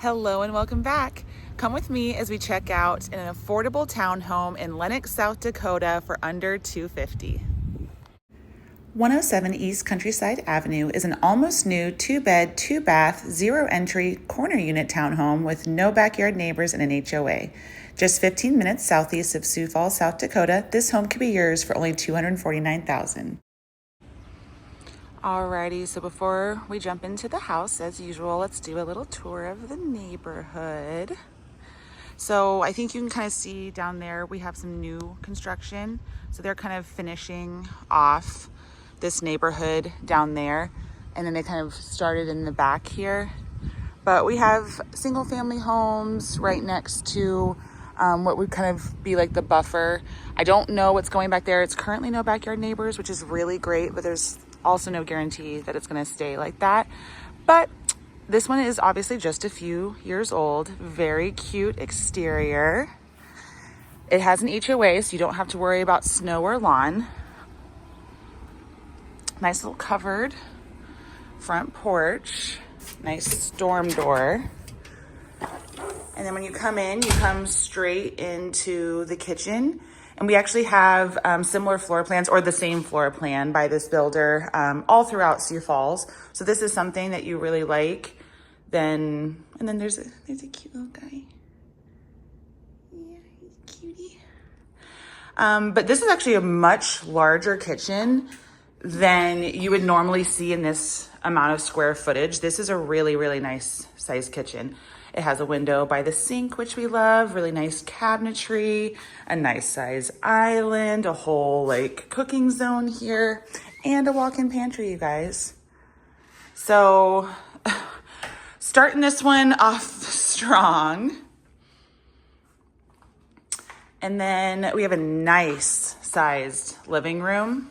Hello and welcome back. Come with me as we check out an affordable townhome in Lennox, South Dakota for under $250. 107 East Countryside Avenue is an almost new 2-bed, 2-bath, 0-entry corner unit townhome with no backyard neighbors and an HOA. Just 15 minutes southeast of Sioux Falls, South Dakota, this home could be yours for only $249,000. Alrighty, so before we jump into the house, as usual, let's do a little tour of the neighborhood. So I think you can kind of see down there, we have some new construction. So they're kind of finishing off this neighborhood down there. And then they kind of started in the back here. But we have single family homes right next to what would kind of be like the buffer. I don't know what's going back there. It's currently no backyard neighbors, which is really great, but there's also no guarantee that it's going to stay like that. But this one is obviously just a few years old. Very cute exterior. It has an HOA, so you don't have to worry about snow or lawn. Nice little covered front porch. Nice storm door. And then when you come in, you come straight into the kitchen. And we actually have similar floor plans, or the same floor plan by this builder, all throughout Sioux Falls. So this is something that you really like. And then there's a cute little guy. Yeah, he's a cutie. But this is actually a much larger kitchen than you would normally see in this amount of square footage. This is a really, really nice size kitchen. It has a window by the sink, which we love, really nice cabinetry, a nice size island, a whole like cooking zone here, and a walk-in pantry, you guys. So starting this one off strong. And then we have a nice sized living room.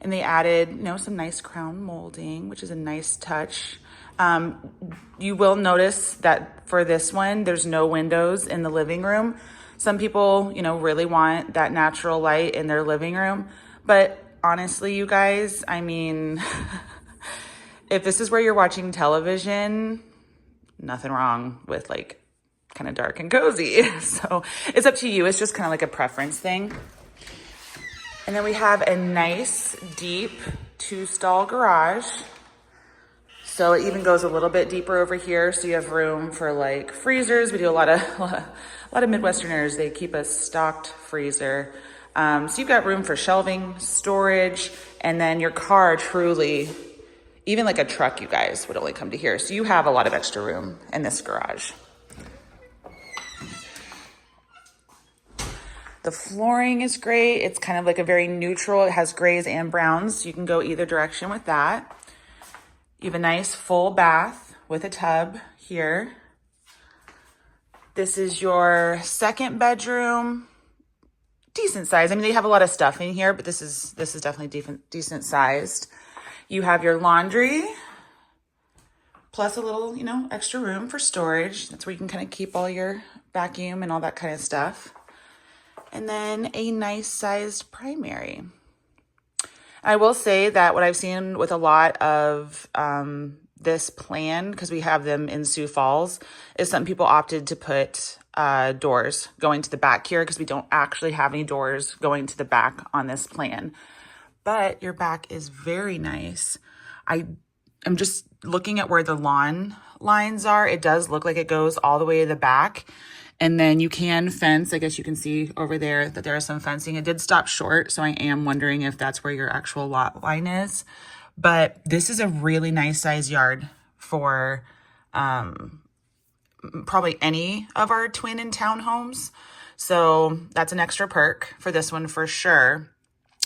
And they added, some nice crown molding, which is a nice touch. You will notice that for this one, there's no windows in the living room. Some people, really want that natural light in their living room. But honestly, you guys, if this is where you're watching television, nothing wrong with like kind of dark and cozy. So it's up to you. It's just kind of like a preference thing. And then we have a nice deep 2-stall garage. So it even goes a little bit deeper over here. So you have room for like freezers. We do a lot of Midwesterners. They keep a stocked freezer. So you've got room for shelving, storage, and then your car truly, even like a truck, you guys, would only come to here. So you have a lot of extra room in this garage. The flooring is great. It's kind of like a very neutral. It has grays and browns. So you can go either direction with that. You have a nice full bath with a tub here. This is your second bedroom. Decent size. They have a lot of stuff in here, but this is definitely decent sized. You have your laundry, plus a little, extra room for storage. That's where you can kind of keep all your vacuum and all that kind of stuff. And then a nice sized primary. I will say that what I've seen with a lot of this plan, because we have them in Sioux Falls, is some people opted to put doors going to the back here because we don't actually have any doors going to the back on this plan. But your back is very nice. I'm just looking at where the lawn lines are. It does look like it goes all the way to the back. And then you can fence. I guess you can see over there that there is some fencing. It did stop short, so I am wondering if that's where your actual lot line is. But this is a really nice size yard for probably any of our twin and townhomes. So that's an extra perk for this one for sure.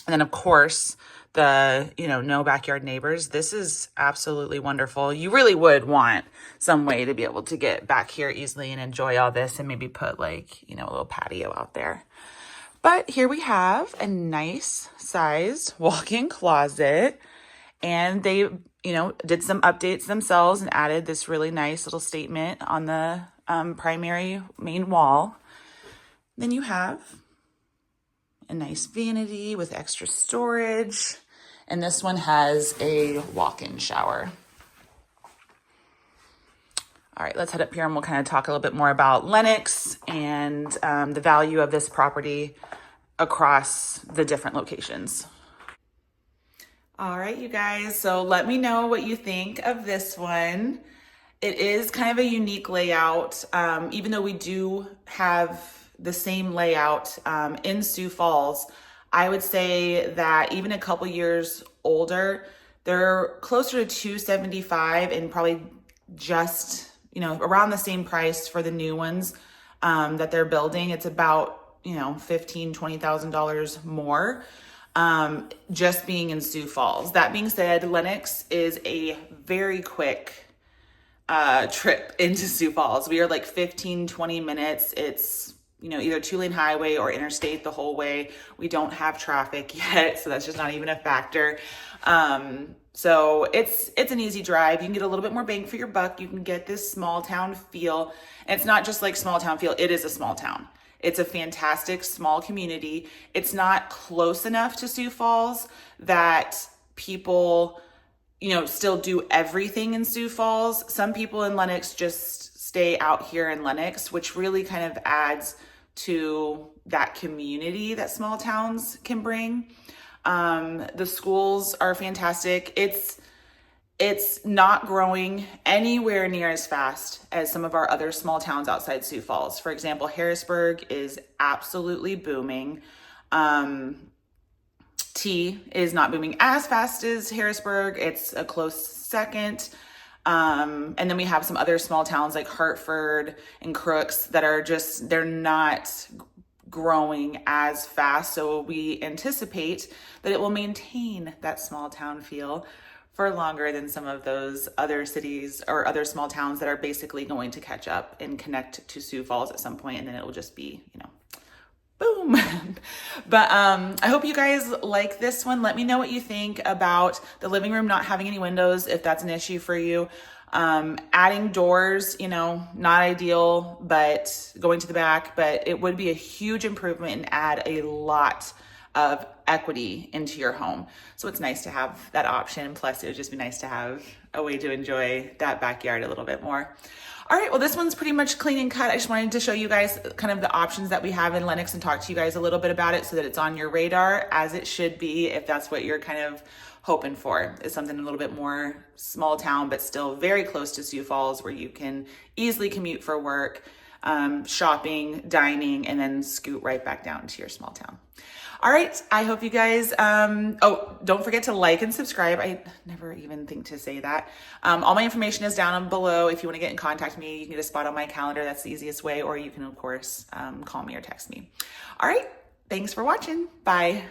And then, of course, the, no backyard neighbors. This is absolutely wonderful. You really would want some way to be able to get back here easily and enjoy all this and maybe put like, a little patio out there. But here we have a nice sized walk-in closet, and they, did some updates themselves and added this really nice little statement on the primary main wall. Then you have a nice vanity with extra storage. And this one has a walk-in shower. All right, let's head up here and we'll kind of talk a little bit more about Lennox and the value of this property across the different locations. All right, you guys, so let me know what you think of this one. It is kind of a unique layout, even though we do have the same layout in Sioux Falls. I would say that even a couple years older, they're closer to 275 and probably just, around the same price for the new ones that they're building. It's about, $15,000, $20,000 more just being in Sioux Falls. That being said, Lennox is a very quick trip into Sioux Falls. We are like 15, 20 minutes. It's, either 2-lane highway or interstate the whole way. We don't have traffic yet, so that's just not even a factor. So it's an easy drive. You can get a little bit more bang for your buck. You can get this small town feel. And it's not just like small town feel, it is a small town. It's a fantastic small community. It's not close enough to Sioux Falls that people, still do everything in Sioux Falls. Some people in Lennox just stay out here in Lennox, which really kind of adds to that community that small towns can bring. The schools are fantastic. It's not growing anywhere near as fast as some of our other small towns outside Sioux Falls. For example, Harrisburg is absolutely booming. T is not booming as fast as Harrisburg. It's a close second. And then we have some other small towns like Hartford and Crooks that are they're not growing as fast. So we anticipate that it will maintain that small town feel for longer than some of those other cities or other small towns that are basically going to catch up and connect to Sioux Falls at some point, and then it will just be, boom. But I hope you guys like this one. Let me know what you think about the living room not having any windows, if that's an issue for you. Adding doors, not ideal, but going to the back, but it would be a huge improvement and add a lot of equity into your home. So it's nice to have that option. Plus, it would just be nice to have a way to enjoy that backyard a little bit more. All right, well, this one's pretty much clean and cut. I just wanted to show you guys kind of the options that we have in Lennox and talk to you guys a little bit about it so that it's on your radar, as it should be if that's what you're kind of hoping for, is something a little bit more small town, but still very close to Sioux Falls where you can easily commute for work, shopping, dining, and then scoot right back down to your small town. All right, I hope you guys, don't forget to like and subscribe. I never even think to say that. All my information is down below. If you want to get in contact with me, you can get a spot on my calendar. That's the easiest way, or you can, of course, call me or text me. All right, thanks for watching. Bye.